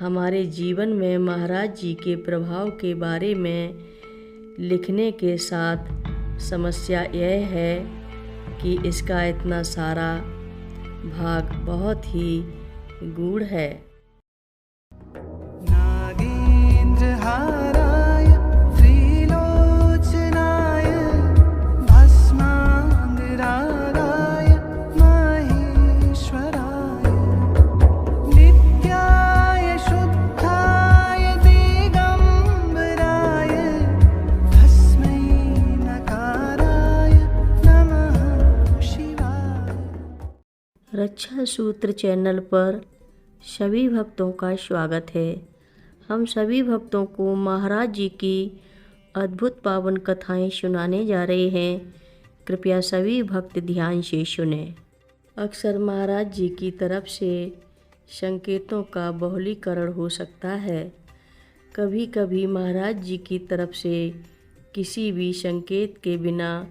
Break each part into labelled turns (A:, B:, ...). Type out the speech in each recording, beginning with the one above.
A: हमारे जीवन में महाराज जी के प्रभाव के बारे में लिखने के साथ समस्या यह है कि इसका इतना सारा भाग बहुत ही गूढ़ है।
B: नागेन्द्रहाराय त्रिलोचनाय भस्माङ्गरागाय महेश्वराय नित्याय शुद्धाय दिगम्बराय तस्मै नकाराय नमः शिवाय।
A: रक्षा सूत्र चैनल पर सभी भक्तों का स्वागत है। हम सभी भक्तों को महाराज जी की अद्भुत पावन कथाएं सुनाने जा रहे हैं। कृपया सभी भक्त ध्यान से सुने। अक्सर महाराज जी की तरफ से संकेतों का बहुलीकरण हो सकता है। कभी कभी महाराज जी की तरफ से किसी भी संकेत के बिना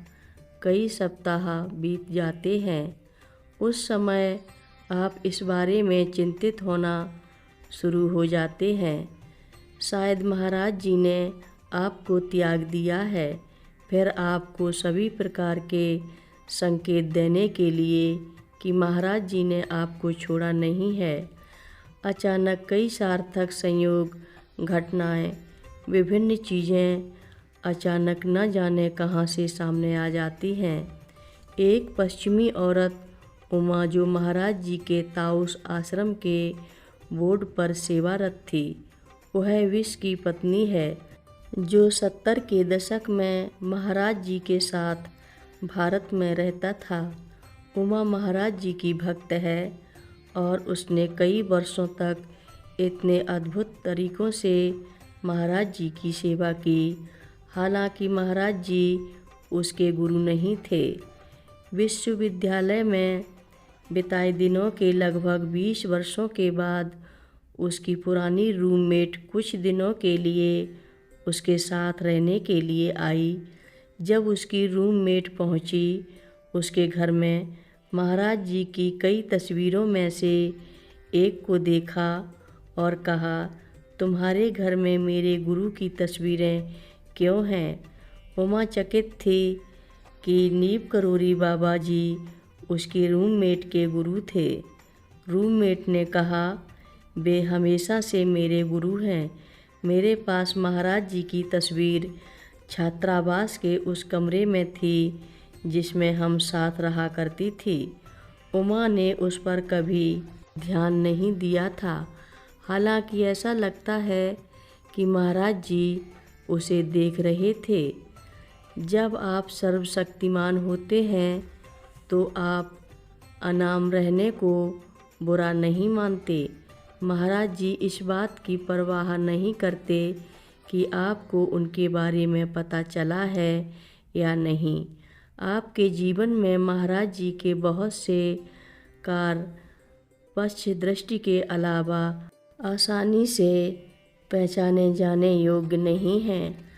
A: कई सप्ताह बीत जाते हैं। उस समय आप इस बारे में चिंतित होना शुरू हो जाते हैं। शायद महाराज जी ने आपको त्याग दिया है। फिर आपको सभी प्रकार के संकेत देने के लिए कि महाराज जी ने आपको छोड़ा नहीं है। अचानक कई सार्थक संयोग, घटनाएं, विभिन्न चीज़ें अचानक न जाने कहां से सामने आ जाती हैं। एक पश्चिमी औरत उमा, जो महाराज जी के ताउस आश्रम के बोर्ड पर सेवारत थी, वह विष की पत्नी है, जो 70 के दशक में महाराज जी के साथ भारत में रहता था। उमा महाराज जी की भक्त है और उसने कई वर्षों तक इतने अद्भुत तरीक़ों से महाराज जी की सेवा की। हालांकि महाराज जी उसके गुरु नहीं थे। विश्वविद्यालय में बिताए दिनों के लगभग 20 वर्षों के बाद उसकी पुरानी रूममेट कुछ दिनों के लिए उसके साथ रहने के लिए आई। जब उसकी रूममेट पहुंची, उसके घर में महाराज जी की कई तस्वीरों में से एक को देखा और कहा, तुम्हारे घर में मेरे गुरु की तस्वीरें क्यों हैं? उमा चकित थी कि नीब करोरी बाबा जी उसके रूममेट के गुरु थे। रूममेट ने कहा, वे हमेशा से मेरे गुरु हैं। मेरे पास महाराज जी की तस्वीर छात्रावास के उस कमरे में थी जिसमें हम साथ रहा करती थी। उमा ने उस पर कभी ध्यान नहीं दिया था। हालांकि ऐसा लगता है कि महाराज जी उसे देख रहे थे। जब आप सर्वशक्तिमान होते हैं तो आप अनाम रहने को बुरा नहीं मानते। महाराज जी इस बात की परवाह नहीं करते कि आपको उनके बारे में पता चला है या नहीं। आपके जीवन में महाराज जी के बहुत से कार्य पक्ष दृष्टि के अलावा आसानी से पहचाने जाने योग्य नहीं हैं।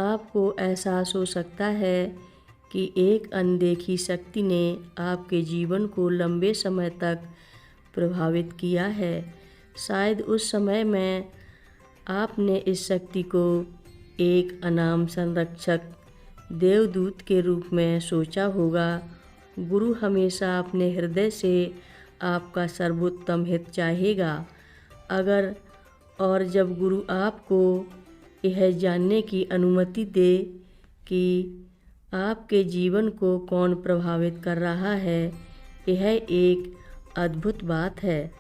A: आपको एहसास हो सकता है कि एक अनदेखी शक्ति ने आपके जीवन को लंबे समय तक प्रभावित किया है। शायद उस समय में आपने इस शक्ति को एक अनाम संरक्षक देवदूत के रूप में सोचा होगा। गुरु हमेशा अपने हृदय से आपका सर्वोत्तम हित चाहेगा। अगर और जब गुरु आपको यह जानने की अनुमति दे कि आपके जीवन को कौन प्रभावित कर रहा है, यह एक अद्भुत बात है।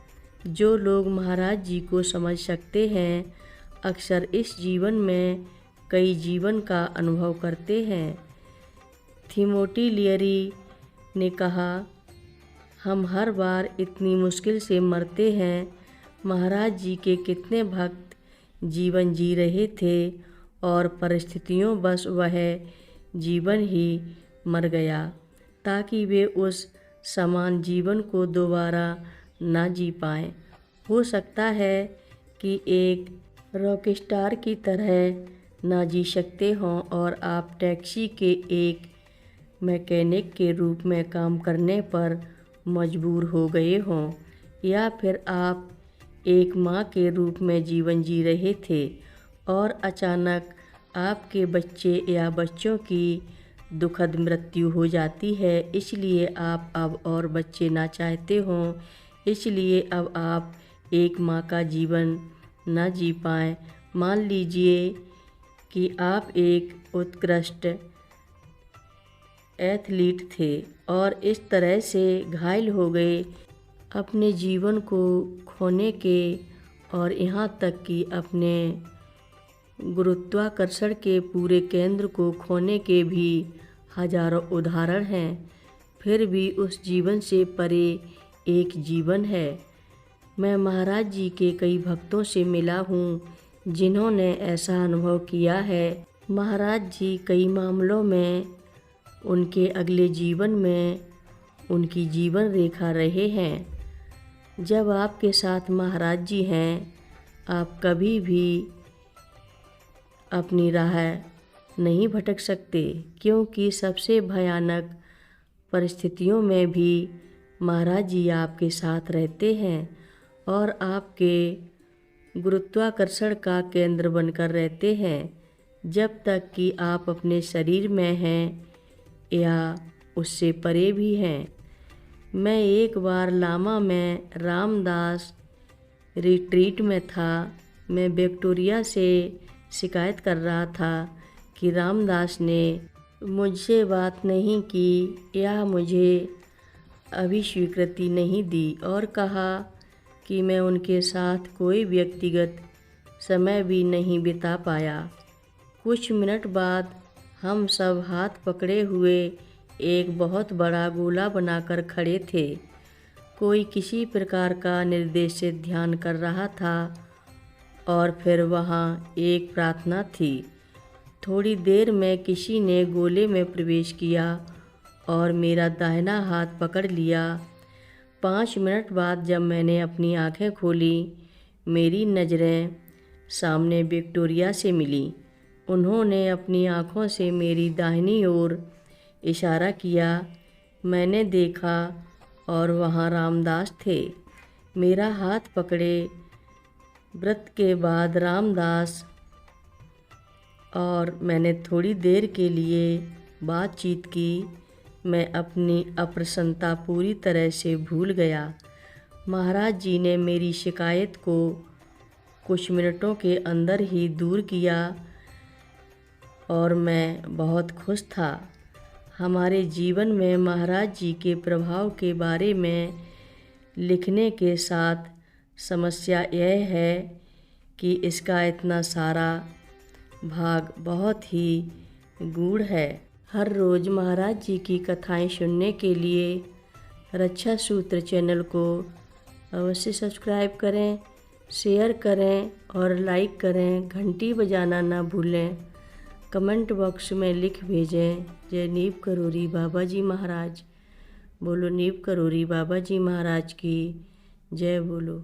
A: जो लोग महाराज जी को समझ सकते हैं अक्सर इस जीवन में कई जीवन का अनुभव करते हैं। थिमोटी लियरी ने कहा, हम हर बार इतनी मुश्किल से मरते हैं। महाराज जी के कितने भक्त जीवन जी रहे थे और परिस्थितियों बस वह जीवन ही मर गया ताकि वे उस समान जीवन को दोबारा ना जी पाएं। हो सकता है कि एक रॉकस्टार की तरह ना जी सकते हों और आप टैक्सी के एक मैकेनिक के रूप में काम करने पर मजबूर हो गए हों, या फिर आप एक माँ के रूप में जीवन जी रहे थे और अचानक आपके बच्चे या बच्चों की दुखद मृत्यु हो जाती है, इसलिए आप अब और बच्चे ना चाहते हों, इसलिए अब आप एक माँ का जीवन ना जी पाएँ। मान लीजिए कि आप एक उत्कृष्ट एथलीट थे और इस तरह से घायल हो गए अपने जीवन को खोने के और यहाँ तक कि अपने गुरुत्वाकर्षण के पूरे केंद्र को खोने के भी हजारों उदाहरण हैं। फिर भी उस जीवन से परे एक जीवन है। मैं महाराज जी के कई भक्तों से मिला हूँ जिन्होंने ऐसा अनुभव किया है। महाराज जी कई मामलों में उनके अगले जीवन में उनकी जीवन रेखा रहे हैं। जब आपके साथ महाराज जी हैं, आप कभी भी अपनी राह नहीं भटक सकते, क्योंकि सबसे भयानक परिस्थितियों में भी महाराज जी आपके साथ रहते हैं और आपके गुरुत्वाकर्षण का केंद्र बनकर रहते हैं जब तक कि आप अपने शरीर में हैं या उससे परे भी हैं। मैं एक बार लामा में रामदास रिट्रीट में था। मैं विक्टोरिया से शिकायत कर रहा था कि रामदास ने मुझसे बात नहीं की या मुझे अभी स्वीकृति नहीं दी और कहा कि मैं उनके साथ कोई व्यक्तिगत समय भी नहीं बिता पाया। कुछ मिनट बाद हम सब हाथ पकड़े हुए एक बहुत बड़ा गोला बनाकर खड़े थे। कोई किसी प्रकार का निर्देशित ध्यान कर रहा था और फिर वहाँ एक प्रार्थना थी। थोड़ी देर में किसी ने गोले में प्रवेश किया और मेरा दाहिना हाथ पकड़ लिया। 5 मिनट बाद जब मैंने अपनी आंखें खोली, मेरी नज़रें सामने विक्टोरिया से मिली। उन्होंने अपनी आंखों से मेरी दाहिनी ओर इशारा किया। मैंने देखा और वहाँ रामदास थे, मेरा हाथ पकड़े। व्रत के बाद रामदास और मैंने थोड़ी देर के लिए बातचीत की। मैं अपनी अप्रसन्नता पूरी तरह से भूल गया। महाराज जी ने मेरी शिकायत को कुछ मिनटों के अंदर ही दूर किया और मैं बहुत खुश था। हमारे जीवन में महाराज जी के प्रभाव के बारे में लिखने के साथ समस्या यह है कि इसका इतना सारा भाग बहुत ही गूढ़ है। हर रोज़ महाराज जी की कथाएं सुनने के लिए रक्षा सूत्र चैनल को अवश्य सब्सक्राइब करें, शेयर करें और लाइक करें। घंटी बजाना ना भूलें। कमेंट बॉक्स में लिख भेजें, जय नीव करोरी बाबा जी महाराज। बोलो नीव करोरी बाबा जी महाराज की जय। बोलो।